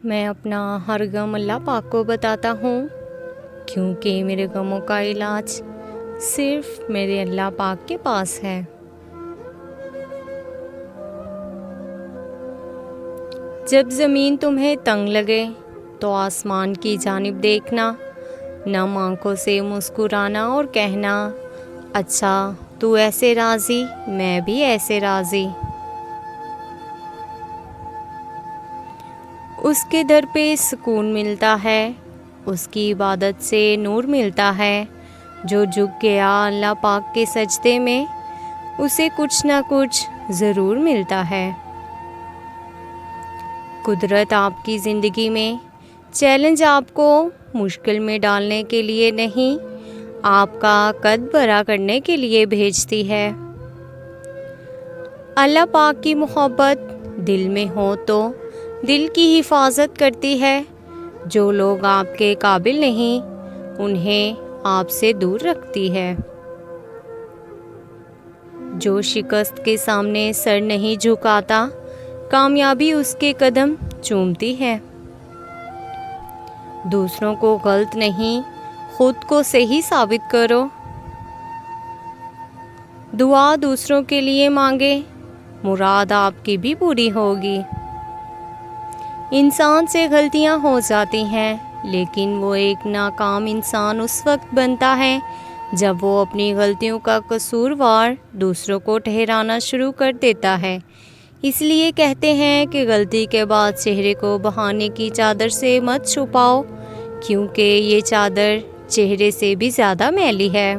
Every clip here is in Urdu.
میں اپنا ہر غم اللہ پاک کو بتاتا ہوں، کیونکہ میرے غموں کا علاج صرف میرے اللہ پاک کے پاس ہے۔ جب زمین تمہیں تنگ لگے تو آسمان کی جانب دیکھنا، نم آنکھوں سے مسکرانا اور کہنا، اچھا تو ایسے راضی، میں بھی ایسے راضی۔ اس کے در پہ سکون ملتا ہے، اس کی عبادت سے نور ملتا ہے۔ جو جھک گیا اللہ پاک کے سجدے میں، اسے کچھ نہ کچھ ضرور ملتا ہے۔ قدرت آپ کی زندگی میں چیلنج آپ کو مشکل میں ڈالنے کے لیے نہیں، آپ کا قد بڑا کرنے کے لیے بھیجتی ہے۔ اللہ پاک کی محبت دل میں ہو تو دل کی حفاظت کرتی ہے۔ جو لوگ آپ کے قابل نہیں، انہیں آپ سے دور رکھتی ہے۔ جو شکست کے سامنے سر نہیں جھکاتا، کامیابی اس کے قدم چومتی ہے۔ دوسروں کو غلط نہیں، خود کو صحیح ثابت کرو۔ دعا دوسروں کے لیے مانگے، مراد آپ کی بھی پوری ہوگی۔ انسان سے غلطیاں ہو جاتی ہیں، لیکن وہ ایک ناکام انسان اس وقت بنتا ہے جب وہ اپنی غلطیوں کا قصوروار دوسروں کو ٹھہرانا شروع کر دیتا ہے۔ اس لیے کہتے ہیں کہ غلطی کے بعد چہرے کو بہانے کی چادر سے مت چھپاؤ، کیونکہ یہ چادر چہرے سے بھی زیادہ میلی ہے۔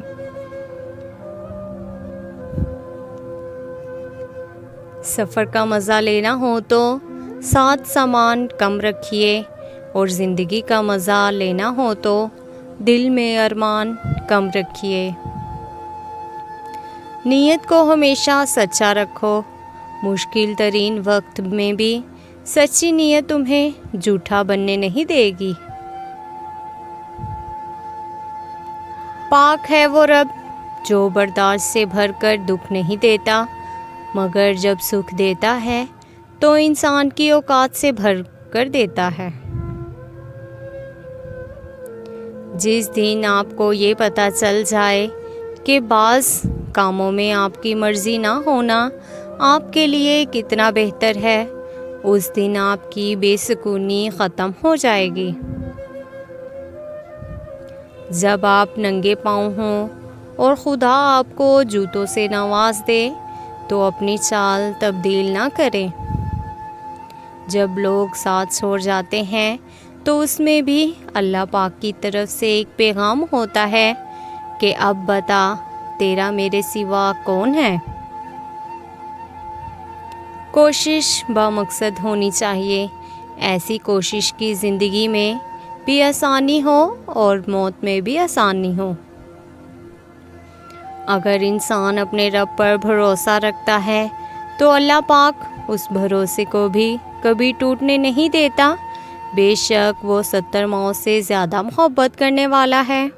سفر کا مزہ لینا ہو تو ساتھ سامان کم رکھیے، اور زندگی کا مزہ لینا ہو تو دل میں ارمان کم رکھیے۔ نیت کو ہمیشہ سچا رکھو، مشکل ترین وقت میں بھی سچی نیت تمہیں جھوٹا بننے نہیں دے گی۔ پاک ہے وہ رب جو برداشت سے بھر کر دکھ نہیں دیتا، مگر جب سکھ دیتا ہے تو انسان کی اوقات سے بھر کر دیتا ہے۔ جس دن آپ کو یہ پتہ چل جائے کہ بعض کاموں میں آپ کی مرضی نہ ہونا آپ کے لیے کتنا بہتر ہے، اس دن آپ کی بے سکونی ختم ہو جائے گی۔ جب آپ ننگے پاؤں ہوں اور خدا آپ کو جوتوں سے نواز دے تو اپنی چال تبدیل نہ کریں۔ جب لوگ ساتھ چھوڑ جاتے ہیں تو اس میں بھی اللہ پاک کی طرف سے ایک پیغام ہوتا ہے کہ اب بتا تیرا میرے سوا کون ہے۔ کوشش بامقصد ہونی چاہیے، ایسی کوشش کی زندگی میں بھی آسانی ہو اور موت میں بھی آسانی ہو۔ اگر انسان اپنے رب پر بھروسہ رکھتا ہے تو اللہ پاک اس بھروسے کو بھی کبھی ٹوٹنے نہیں دیتا۔ بے شک وہ 70 ماؤں سے زیادہ محبت کرنے والا ہے۔